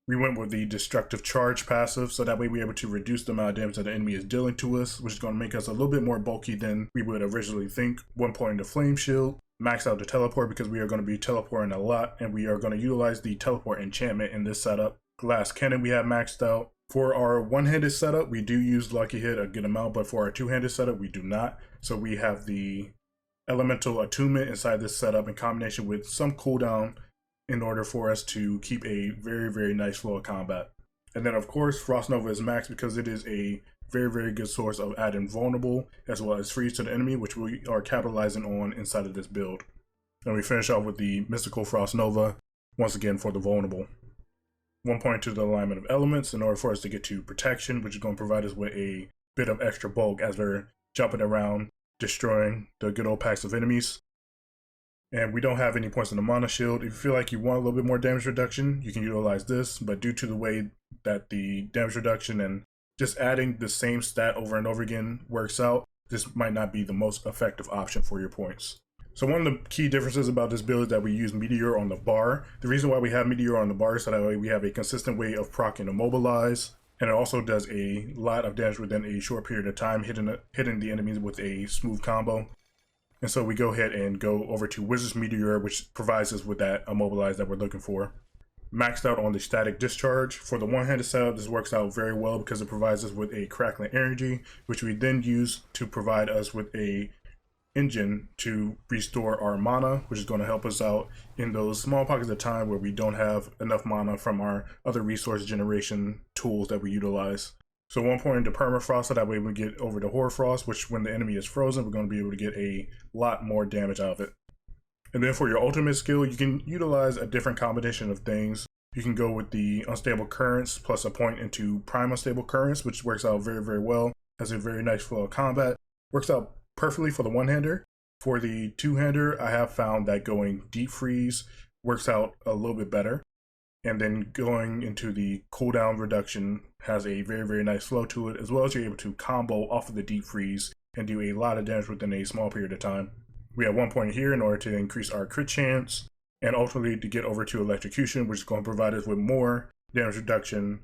We went with the destructive charge passive, so that way we're able to reduce the amount of damage that the enemy is dealing to us, which is going to make us a little bit more bulky than we would originally think. 1 point in the flame shield, max out the teleport because we are going to be teleporting a lot, and we are going to utilize the teleport enchantment in this setup. Glass cannon we have maxed out. For our one-handed setup, we do use lucky hit a good amount, but for our two-handed setup, we do not. So we have the elemental attunement inside this setup in combination with some cooldown in order for us to keep a very nice flow of combat. And then of course Frost Nova is max because it is a very good source of adding vulnerable as well as freeze to the enemy, which we are capitalizing on inside of this build. And we finish off with the mystical Frost Nova once again for the vulnerable. 1 point to the alignment of elements in order for us to get to protection, which is going to provide us with a bit of extra bulk as we're jumping around destroying the good old packs of enemies. And we don't have any points in the mana shield. If you feel like you want a little bit more damage reduction, you can utilize this, but due to the way that the damage reduction and just adding the same stat over and over again works out, this might not be the most effective option for your points. So one of the key differences about this build is that we use Meteor on the bar. The reason why we have Meteor on the bar is so that way we have a consistent way of proccing Immobilize, and it also does a lot of damage within a short period of time, hitting the enemies with a smooth combo. And so we go ahead and go over to Wizard's Meteor, which provides us with that Immobilize that we're looking for. Maxed out on the static discharge. For the one-handed setup, this works out very well because it provides us with a crackling energy, which we then use to provide us with a engine to restore our mana, which is going to help us out in those small pockets of time where we don't have enough mana from our other resource generation tools that we utilize. So 1 point into permafrost, so that way we get over to hoarfrost, which when the enemy is frozen, we're going to be able to get a lot more damage out of it. And then for your ultimate skill, you can utilize a different combination of things. You can go with the unstable currents plus a point into prime unstable currents, which works out very well. Has a very nice flow of combat. Works out perfectly for the one-hander. For the two-hander, I have found that going deep freeze works out a little bit better. And then going into the cooldown reduction has a very nice flow to it, as well as you're able to combo off of the deep freeze and do a lot of damage within a small period of time. We have 1 point here in order to increase our crit chance, and ultimately to get over to electrocution, which is going to provide us with more damage reduction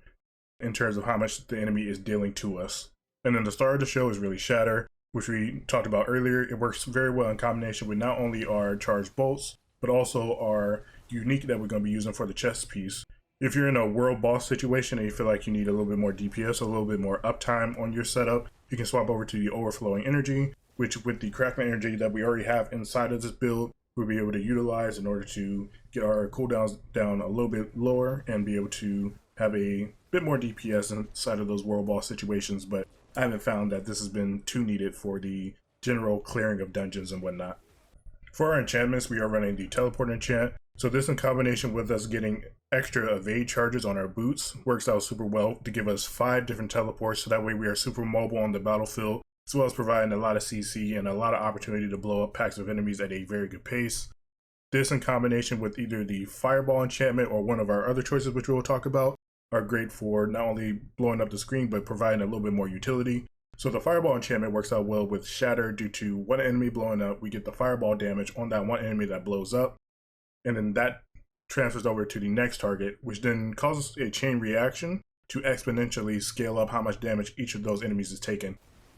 in terms of how much the enemy is dealing to us. And then the star of the show is really Shatter, which we talked about earlier. It works very well in combination with not only our charged bolts, but also our unique that we're going to be using for the chest piece. If you're in a world boss situation and you feel like you need a little bit more DPS, a little bit more uptime on your setup, you can swap over to the overflowing energy, which with the crackling energy that we already have inside of this build, we'll be able to utilize in order to get our cooldowns down a little bit lower and be able to have a bit more DPS inside of those world boss situations. But I haven't found that this has been too needed for the general clearing of dungeons and whatnot. For our enchantments, we are running the teleport enchant. So this in combination with us getting extra evade charges on our boots works out super well to give us 5 different teleports, so that way we are super mobile on the battlefield, as well as providing a lot of CC and a lot of opportunity to blow up packs of enemies at a very good pace. This in combination with either the fireball enchantment or one of our other choices, which we'll talk about, are great for not only blowing up the screen, but providing a little bit more utility. So the fireball enchantment works out well with Shatter due to one enemy blowing up, we get the fireball damage on that one enemy that blows up. And then that transfers over to the next target, which then causes a chain reaction to exponentially scale up how much damage each of those enemies is taking.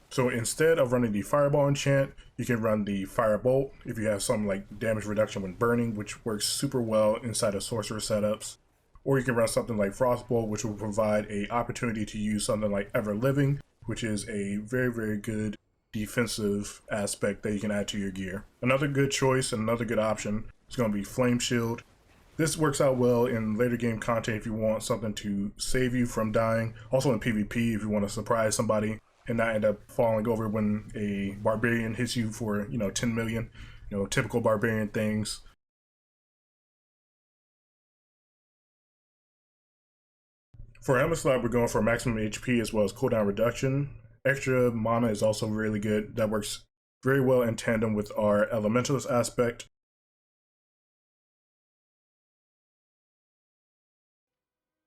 So instead of running the fireball enchant, you can run the firebolt if you have something like damage reduction when burning, which works super well inside of sorcerer setups. Or you can run something like frostbolt, which will provide a opportunity to use something like ever living, which is a very good defensive aspect that you can add to your gear. Another good choice and another good option is going to be flame shield. This works out well in later game content if you want something to save you from dying. Also in PvP if you want to surprise somebody and not end up falling over when a barbarian hits you for 10 million, typical barbarian things. For Helmet Slot, we're going for maximum HP as well as cooldown reduction. Extra mana is also really good. That works very well in tandem with our elementalist aspect.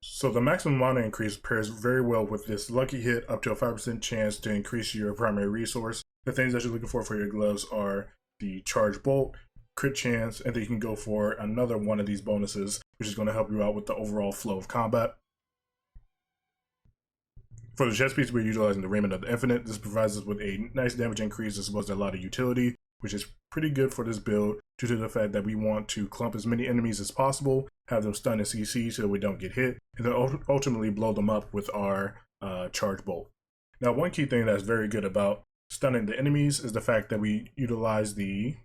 So the maximum mana increase pairs very well with this lucky hit, up to a 5% chance to increase your primary resource. The things that you're looking for your gloves are the charge bolt, crit chance, and then you can go for another one of these bonuses, which is going to help you out with the overall flow of combat. For the chest piece, we're utilizing the Raiment of the Infinite. This provides us with a nice damage increase as well as a lot of utility, which is pretty good for this build due to the fact that we want to clump as many enemies as possible, have them stun and CC so that we don't get hit, and then ultimately blow them up with our charge bolt. Now, one key thing that's very good about stunning the enemies is the fact that we utilize the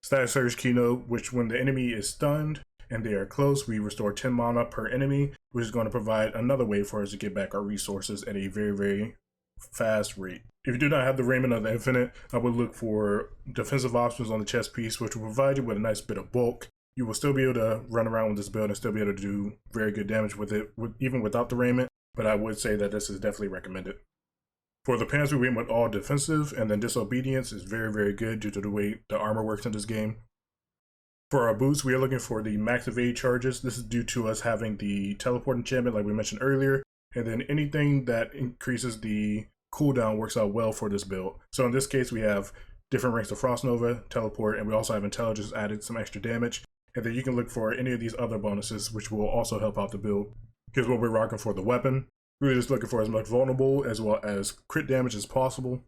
Static Surge keynote, which when the enemy is stunned and they are close, we restore 10 mana per enemy, which is going to provide another way for us to get back our resources at a very, very fast rate. If you do not have the Raiment of the Infinite, I would look for defensive options on the chest piece, which will provide you with a nice bit of bulk. You will still be able to run around with this build and still be able to do very good damage with it, even without the Raiment, but I would say that this is definitely recommended. For the pants, we went with all defensive, and then Disobedience is very, very good due to the way the armor works in this game. For our boots, we are looking for the max evade charges. This is due to us having the teleport enchantment like we mentioned earlier, and then anything that increases the cooldown works out well for this build. So in this case, we have different ranks of Frost Nova, teleport, and we also have intelligence added some extra damage. And then you can look for any of these other bonuses, which will also help out the build. Here's what we're rocking for the weapon. We're just looking for as much vulnerable as well as crit damage as possible.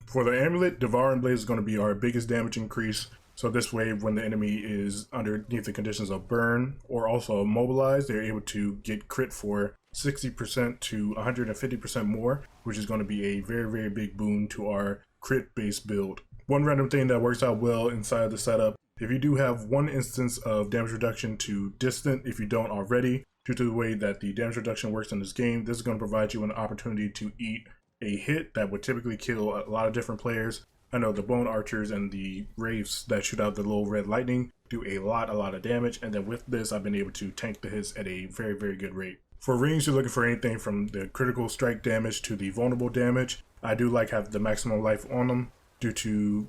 For the amulet, Devouring Blaze is going to be our biggest damage increase. So this way, when the enemy is underneath the conditions of burn or also immobilized, they're able to get crit for 60% to 150% more, which is going to be a very, very big boon to our crit-based build. One random thing that works out well inside of the setup, if you do have one instance of damage reduction to distant, if you don't already, due to the way that the damage reduction works in this game, this is going to provide you an opportunity to eat a hit that would typically kill a lot of different players. I know the Bone Archers and the Wraiths that shoot out the little red lightning do a lot of damage, and then with this, I've been able to tank the hits at a very, very good rate. For rings, you're looking for anything from the critical strike damage to the vulnerable damage. I do like having the maximum life on them due to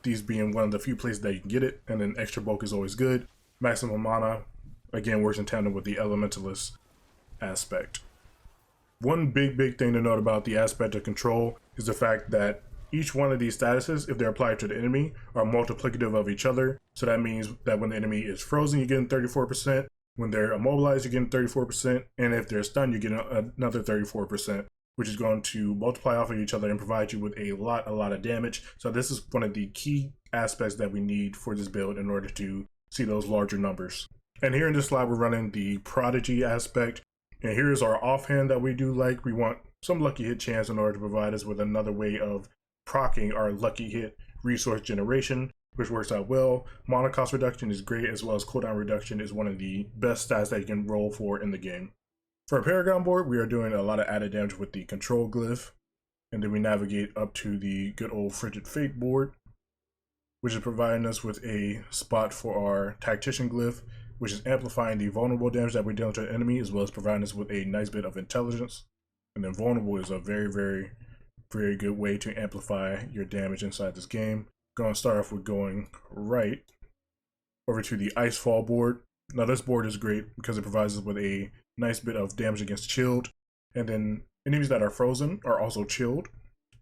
these being one of the few places that you can get it, and then extra bulk is always good. Maximum mana, again, works in tandem with the elementalist aspect. One big thing to note about the aspect of control is the fact that each one of these statuses, if they're applied to the enemy, are multiplicative of each other. So that means that when the enemy is frozen, you're getting 34%. When they're immobilized, you're getting 34%. And if they're stunned, you're getting another 34%, which is going to multiply off of each other and provide you with a lot of damage. So this is one of the key aspects that we need for this build in order to see those larger numbers. And here in this slide, we're running the Prodigy aspect. And here's our offhand that we do like. We want some lucky hit chance in order to provide us with another way of proccing our lucky hit resource generation, which works out well. Mana cost reduction is great, as well as cooldown reduction is one of the best stats that you can roll for in the game. For a Paragon board, we are doing a lot of added damage with the control glyph, and then we navigate up to the good old Frigid Fate board, which is providing us with a spot for our Tactician glyph, which is amplifying the vulnerable damage that we're dealing to the enemy, as well as providing us with a nice bit of intelligence. And then vulnerable is a very good way to amplify your damage inside this game. Going to start off with going right over to the Icefall board. Now this board is great because it provides us with a nice bit of damage against chilled, and then enemies that are frozen are also chilled.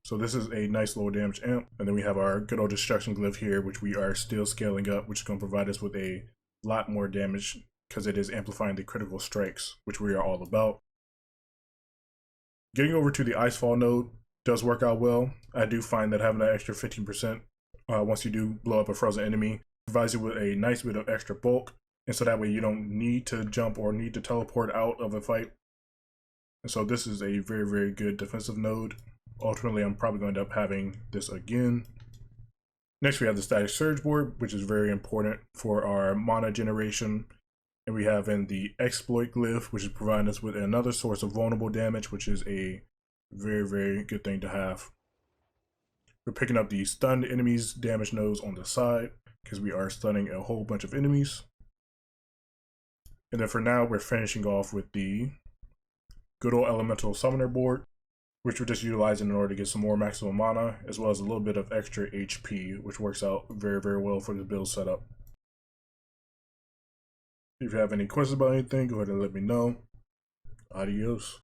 So this is a nice low damage amp. And then we have our good old destruction glyph here, which we are still scaling up, which is going to provide us with a lot more damage because it is amplifying the critical strikes, which we are all about. Getting over to the Icefall node does work out well. I do find that having that extra 15% once you do blow up a frozen enemy provides you with a nice bit of extra bulk, and so that way you don't need to jump or need to teleport out of a fight. And so this is a very good defensive node. Ultimately, I'm probably going to end up having this again. Next, we have the Static Surge board, which is very important for our mana generation. And we have in the Exploit glyph, which is providing us with another source of vulnerable damage, which is a very good thing to have. We're picking up the stunned enemies damage nodes on the side because we are stunning a whole bunch of enemies. And then for now, we're finishing off with the good old Elemental Summoner board, which we're just utilizing in order to get some more maximum mana, as well as a little bit of extra HP, which works out very well for the build setup. If you have any questions about anything, go ahead and let me know. Adios.